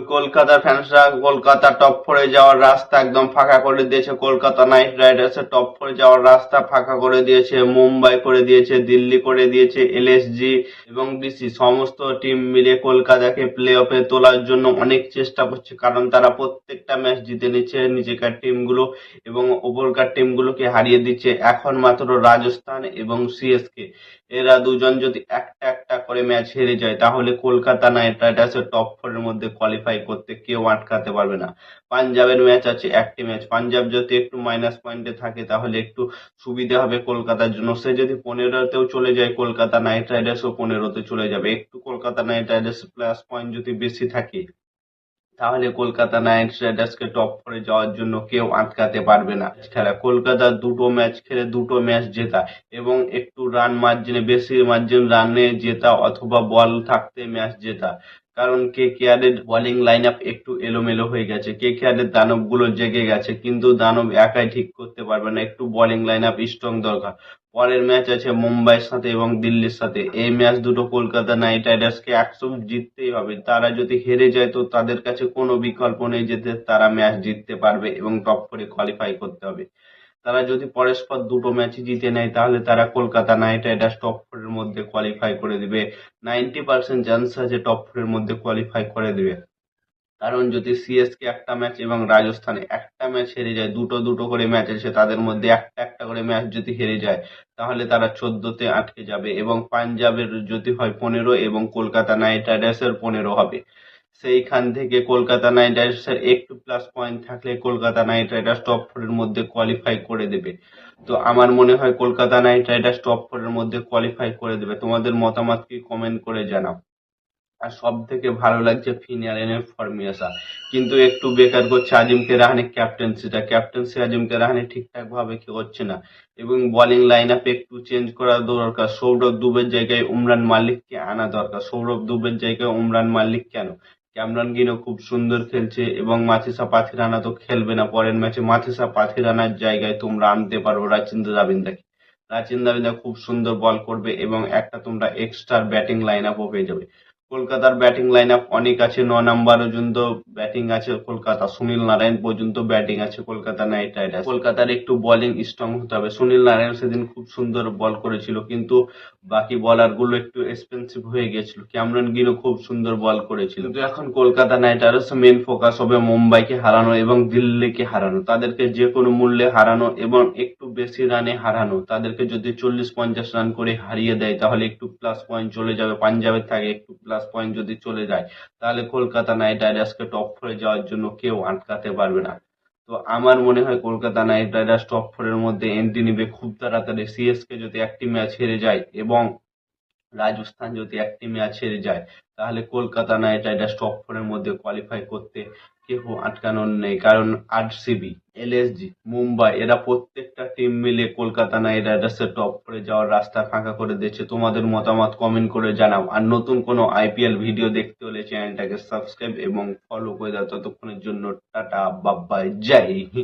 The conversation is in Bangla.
কলকাতার ফ্যান্সরা কলকাতা টপ ফোরে যাওয়ার রাস্তা একদম ফাঁকা করে দিয়েছে। কলকাতা নাইট রাইডার্সের টপ ফোরে যাওয়ার রাস্তা ফাঁকা করে দিয়েছে। মুম্বাই করে দিয়েছে, দিল্লি করে দিয়েছে, এলএসজি এবং ডিসি সমস্ত টিম মিলে কলকাতাকে প্লে অফে তোলার জন্য অনেক চেষ্টা করছে, কারণ তারা প্রত্যেকটা ম্যাচ জিতে নিচ্ছে নিচেকার টিমগুলো এবং ওপরকার টিমগুলোকে হারিয়ে দিচ্ছে। এখন মাত্র রাজস্থান এবং সিএসকে এরা দুজন যদি একটা একটা করে ম্যাচ হেরে যায়, তাহলে কলকাতা নাইট রাইডার্সের টপ ফোরের মধ্যে কোয়ালিফাই করতে কেউ আটকাতে পারবে না। পাঞ্জাবের ম্যাচ আছে একটি ম্যাচ, পাঞ্জাব যদি একটু মাইনাস পয়েন্টে থাকে তাহলে একটু সুবিধা হবে কলকাতার জন্য। সে যদি 15তেও চলে যায়, কলকাতা নাইট রাইডার্সও 15তে চলে যাবে। একটু Kolkata Knight Riders plus point যদি বেশি থাকে, তাহলে কলকাতা নাইট রাইডার্সকে টপ ফোরে যাওয়ার জন্য কেউ আটকাতে পারবে না। খেলা কলকাতা দুটো ম্যাচ খেলে দুটো ম্যাচ জেতা এবং একটু রান মার্জিনে, বেশি মার্জিন রানে জেতা অথবা বল থাকতে ম্যাচ জেতা। কারণ KKR এর বোলিং লাইন আপ একটু এলোমেলো হয়ে গেছে। KKR এর দানব গুলো জেগে গেছে, কিন্তু দানব একাই ঠিক করতে পারবে না, একটু বোলিং লাইন আপ স্ট্রং দরকার। পরের ম্যাচ আছে মুম্বাইয়ের সাথে এবং দিল্লির সাথে। এই ম্যাচ দুটো কলকাতা নাইট রাইডার্সকে 100 জিততেই হবে। তারা যদি হেরে যায় তো তাদের কাছে কোনো বিকল্প নেই যে তারা ম্যাচ জিততে পারবে এবং টপ ফোরে কোয়ালিফাই করতে হবে। তারা যদি পরস্পর দুটো ম্যাচই জিতে নেয়, তাহলে তারা কলকাতা নাইট রাইডার্স টপ ফোরের মধ্যে কোয়ালিফাই করে দিবে। 90% চান্স আছে টপ ফোরের মধ্যে কোয়ালিফাই করে দিবে। কারণ যদি সিএসকে একটা ম্যাচ এবং রাজস্থানে একটা ম্যাচ হেরে যায়, দুটো দুটো করে ম্যাচ আছে তাদের মধ্যে, একটা একটা করে ম্যাচ যদি হেরে যায়, তাহলে তারা 14তে আটকে যাবে এবং পাঞ্জাবের যদি হয় 15 এবং কলকাতা নাইট রাইডার্সের 15 হবে। সেইখান থেকে কলকাতা নাইট রাইডার্সের একটু প্লাস পয়েন্ট থাকলে কলকাতা নাইট রাইডার্স টপ ফোরের মধ্যে কোয়ালিফাই করে দেবে। তো আমার মনে হয় কলকাতা নাইট রাইডার্স টপ ফোরের মধ্যে কোয়ালিফাই করে দেবে। তোমাদের মতামত কি কমেন্ট করে জানাও। আর সব থেকে ভালো লাগছে ফিনিয়ারেনের ফর্মে আসা, কিন্তু একটু বেকার করছে আজিমকে রাহানে ক্যাপ্টেন্সি আজিমকে রাহানে ঠিকঠাক ভাবে কি করছে না এবং বোলিং লাইন আপ একটু চেঞ্জ করা দরকার। সৌরভ দুবের জায়গায় উমরান মালিককে আনা দরকার। সৌরভ দুবের জায়গায় উমরান মালিক কেন? ক্যামরন গ্রিনও খুব সুন্দর খেলছে এবং মাথিসা পাথিরানা তো খেলবে না পরের ম্যাচে। মাথিসা পাথিরানার জায়গায় তোমরা আনতে পারো রাচিন্দর রাবিন্দাকে। রাচিন্দর রাবিন্দা খুব সুন্দর বল করবে এবং একটা তোমরা এক্সট্রা ব্যাটিং লাইন আপও পেয়ে যাবে। কলকাতার ব্যাটিং লাইন আপ অনেক আছে, 9 নম্বর পর্যন্ত ব্যাটিং আছে কলকাতা। সুনীল নারায়ণ পর্যন্ত ব্যাটিং আছে কলকাতা নাইট রাইডার্স। কলকাতার একটু বোলিং স্ট্রং হতে হবে। সুনীল নারায়ণ সেদিন খুব সুন্দর বল করেছিল, কিন্তু বাকি বলার গুলো একটু এক্সপেন্সিভ হয়ে গেছিল। ক্যামরন গ্রিনও খুব সুন্দর বল করেছিল, কিন্তু এখন Kolkata Knight Riders main focus হবে মুম্বাইকে হারানো এবং দিল্লিকে হারানো। তাদেরকে যে কোনো মূল্যে হারানো এবং একটু বেশি রানে হারানো। তাদেরকে যদি 40-50 রান করে হারিয়ে দেয়, তাহলে একটু প্লাস পয়েন্ট চলে যাবে। পাঞ্জাবের থাকে একটু প্লাস পয়েন্ট যদি চলে যায়, তাহলে কলকাতা নাইট রাইডার্সকে টপ ফোরে যাওয়ার জন্য কেউ আটকাতে পারবে না। তো আমার মনে হয় কলকাতা নাইট রাইডার্স টপ ফোরের মধ্যে এন্ট্রি নিবে খুব তাড়াতাড়ি। সিএসকে যদি একটি ম্যাচ হেরে যায় এবং রাজস্থান যদি একটি ম্যাচ হেরে যায়, তাহলে কলকাতা নাইট রাইডার্স টপ ফোরের মধ্যে কোয়ালিফাই করতে কেউ আটকানোর নেই। কারণ আরসিবি, এলএসজি, মুম্বাই এরা প্রত্যেকটা টিম মিলে কলকাতা নাইট রাইডার্সের টপ ফোরে যাওয়ার রাস্তা ফাঁকা করে দিচ্ছে। তোমাদের মতামত কমেন্ট করে জানাও। আর নতুন কোনো আইপিএল ভিডিও দেখতে হলে চ্যানেলটাকে সাবস্ক্রাইব এবং ফলো করে দাও। ততক্ষণের জন্য টাটা, বাই বাই, জয় হিন্দ।